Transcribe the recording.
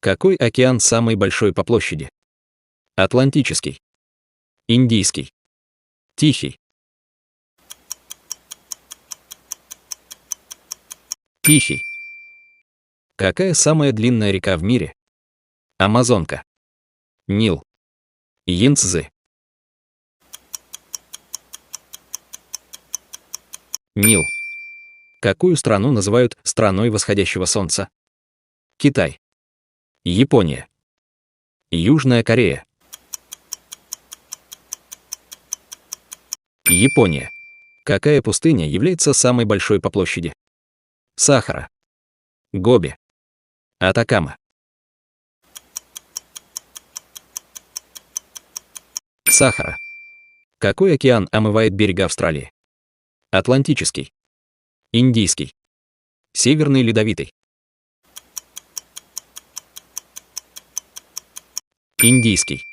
Какой океан самый большой по площади? Атлантический. Индийский. Тихий. Тихий. Какая самая длинная река в мире? Амазонка. Нил. Янцзы. Нил. Какую страну называют страной восходящего солнца? Китай. Япония. Южная Корея. Япония. Какая пустыня является самой большой по площади? Сахара. Гоби. Атакама. Сахара. Какой океан омывает берега Австралии? Атлантический. Индийский. Северный ледовитый. Индийский.